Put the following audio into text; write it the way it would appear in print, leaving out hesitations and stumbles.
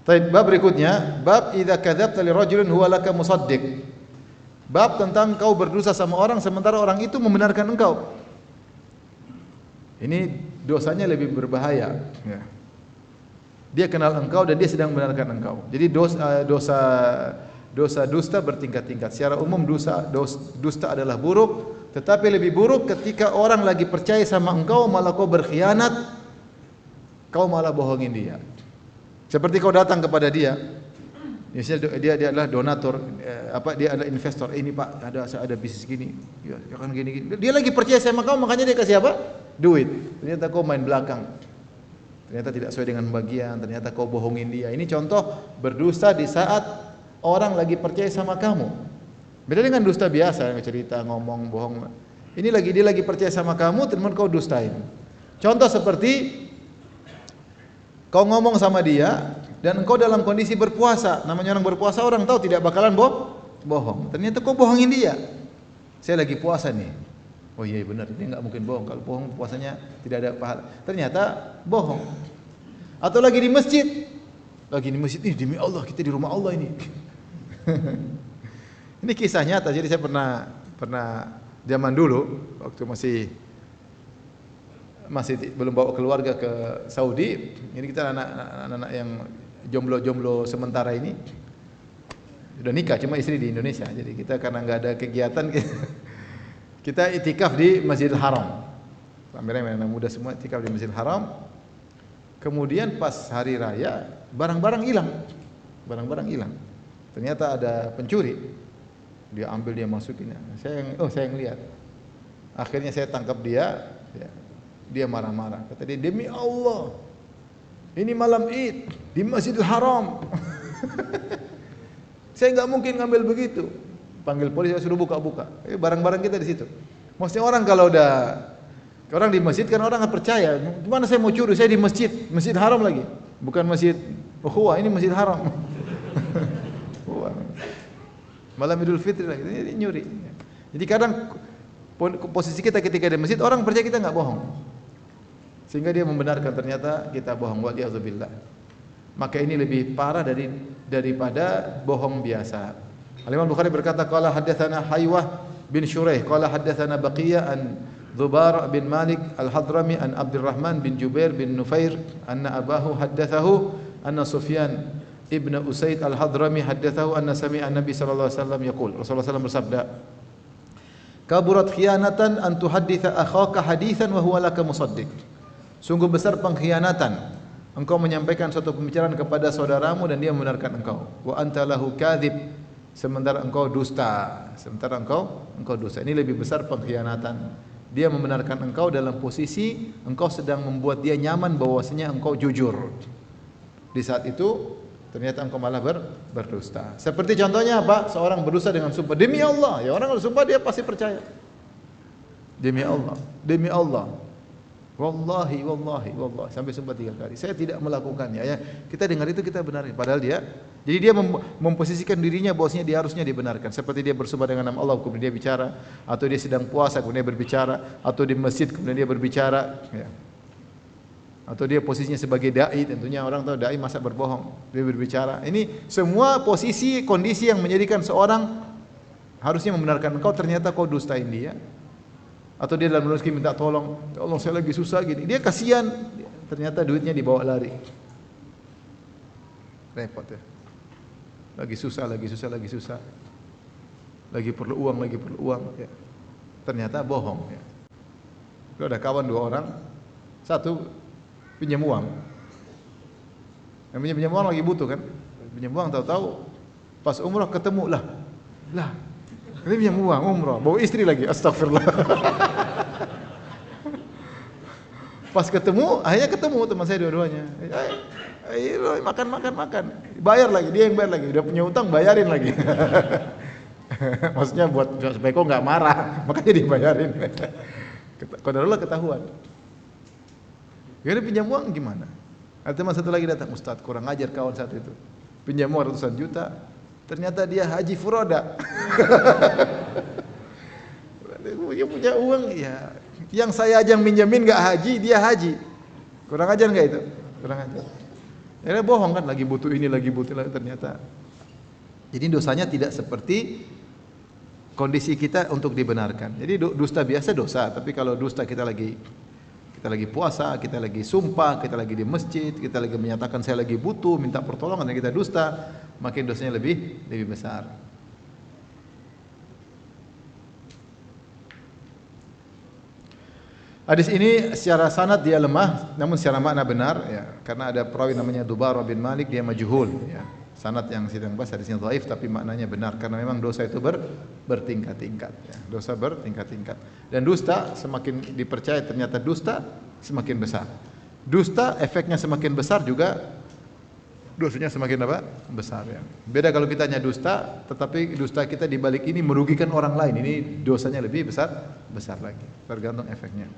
Baik, bab berikutnya, bab idza kadzabta li rajulin huwa laka musaddiq. Bab tentang kau berdusta sama orang sementara orang itu membenarkan engkau. Ini dosanya lebih berbahaya. Ya. Dia kenal engkau dan dia sedang membenarkan engkau. Jadi dosa dusta bertingkat-tingkat. Secara umum dusta adalah buruk, tetapi lebih buruk ketika orang lagi percaya sama engkau malah kau berkhianat, kau malah bohongin dia. Seperti kau datang kepada dia, misalnya dia adalah donatur, dia adalah investor. Ini Pak, ada bisnis gini, ya kan gini. Dia lagi percaya sama kau, makanya dia kasih apa? Duit. Ternyata kau main belakang. Ternyata tidak sesuai dengan bagian, ternyata kau bohongin dia. Ini contoh berdusta di saat orang lagi percaya sama kamu. Beda dengan dusta biasa, yang cerita, ngomong, bohong. Ini dia lagi percaya sama kamu, teman kau dustain. Contoh seperti kau ngomong sama dia dan engkau dalam kondisi berpuasa. Namanya orang berpuasa, orang tahu tidak bakalan bohong. Ternyata kau bohongin dia. Saya lagi puasa nih. Oh iya benar, dia enggak mungkin bohong. Kalau bohong puasanya tidak ada pahala. Ternyata bohong. Atau lagi di masjid. Ih, demi Allah kita di rumah Allah ini. Ini kisah nyata. Jadi saya pernah zaman dulu waktu masih belum bawa keluarga ke Saudi. Ini kita anak-anak yang jomblo sementara ini sudah nikah, cuma istri di Indonesia. Jadi kita karena nggak ada kegiatan, kita itikaf di Masjidil Haram. Mereka anak muda semua itikaf di Masjidil Haram. Kemudian pas hari raya barang-barang hilang. Ternyata ada pencuri. Dia ambil, dia masukin. Saya yang lihat. Akhirnya saya tangkap dia. Dia marah-marah. Kata dia, demi Allah, ini malam Id di Masjidil Haram. Saya nggak mungkin ngambil begitu. Panggil polisi, saya suruh buka-buka. Barang-barang kita di situ. Maksudnya orang kalau orang di masjid kan orang nggak percaya. Gimana saya mau curi? Saya di Masjid Haram lagi. Bukan Masjid Ukhuwah, ini Masjid Haram. Malam Idul Fitri lagi. Ini nyuri. Jadi kadang posisi kita ketika di masjid, orang percaya kita nggak bohong. Sehingga dia membenarkan ternyata kita bohong. Wa'liyazubillah. Maka ini lebih parah daripada bohong biasa. Al-Imam Bukhari berkata, qala haddatsana Haywah bin Shuraih, qala haddatsana Baqiyah an Dhubar bin Malik Al-Hadrami an Abdurrahman bin Jubair bin Nufair anna abahu haddatsahu anna Sufyan ibn Usaid Al-Hadrami haddatsahu anna sami'a Nabi sallallahu alaihi wasallam yaqul. Rasulullah sallallahu bersabda, kaburat khiyanatan an tuhadditha akhaka haditsan wa huwa laka musaddiq. Sungguh besar pengkhianatan engkau menyampaikan suatu pembicaraan kepada saudaramu dan dia membenarkan engkau. Wa anta lahu kadzib, sementara engkau dusta. Ini lebih besar pengkhianatan. Dia membenarkan engkau dalam posisi engkau sedang membuat dia nyaman bahwasanya engkau jujur. Di saat itu ternyata engkau malah berdusta. Seperti contohnya apa? Seorang berdusta dengan sumpah, demi Allah. Ya orang kalau sumpah dia pasti percaya. Demi Allah. Wallahi sampai sumpah 3 kali. Saya tidak melakukannya. Ya, kita dengar itu kita benarin. Padahal jadi dia memposisikan dirinya bahwasanya dia harusnya dibenarkan. Seperti dia bersumpah dengan nama Allah kemudian dia bicara, atau dia sedang puasa kemudian dia berbicara, atau di masjid kemudian dia berbicara. Ya. Atau dia posisinya sebagai dai, tentunya orang tahu dai masa berbohong, dia berbicara. Ini semua posisi kondisi yang menjadikan seorang harusnya membenarkan engkau, ternyata kau dustain dia. Atau dia dalam rezeki minta tolong, ya Allah saya lagi susah gini, dia kasihan, ternyata duitnya dibawa lari. Repot ya. Lagi susah, lagi perlu uang ya. Ternyata bohong ya. Kalau ada kawan 2 orang, satu pinjam uang. Yang pinjam uang lagi butuh kan? Pinjam uang tahu-tahu pas umrah ketemu lah. Ini pinjam uang umrah, bawa istri lagi. Astagfirullah. Pas akhirnya ketemu teman saya dua-duanya. Ayo makan. Bayar lagi, dia yang bayar lagi. Udah punya utang bayarin lagi. Maksudnya buat supaya kau enggak marah, makanya dibayarin. Qadarullah ketahuan. Jadi pinjam uang gimana? Ada teman satu lagi datang, Ustaz kurang ajar kawan satu itu. Pinjam uang ratusan juta, ternyata dia haji furoda. Dia punya uang, ya. Yang saya aja yang minjemin enggak haji, dia haji. Kurang ajar enggak itu? Kurang ajar. Ya bohong kan, lagi butuh ini, lagi butuh lagi ternyata. Jadi dosanya tidak seperti kondisi kita untuk dibenarkan. Jadi dusta biasa dosa, tapi kalau dusta kita lagi puasa, kita lagi sumpah, kita lagi di masjid, kita lagi menyatakan saya lagi butuh, minta pertolongan dan kita dusta, makin dosanya lebih besar. Hadis ini secara sanad dia lemah, namun secara makna benar ya, karena ada perawi namanya Dubar bin Malik, dia majhul ya. Sanad yang sidang bahas hadisnya dhaif tapi maknanya benar karena memang dosa itu bertingkat-tingkat ya. Dosa bertingkat-tingkat. Dan dusta semakin dipercaya ternyata dusta semakin besar. Dusta efeknya semakin besar juga dosanya semakin apa? Besar ya. Beda kalau kita hanya dusta, tetapi dusta kita di balik ini merugikan orang lain. Ini dosanya lebih besar lagi. Tergantung efeknya.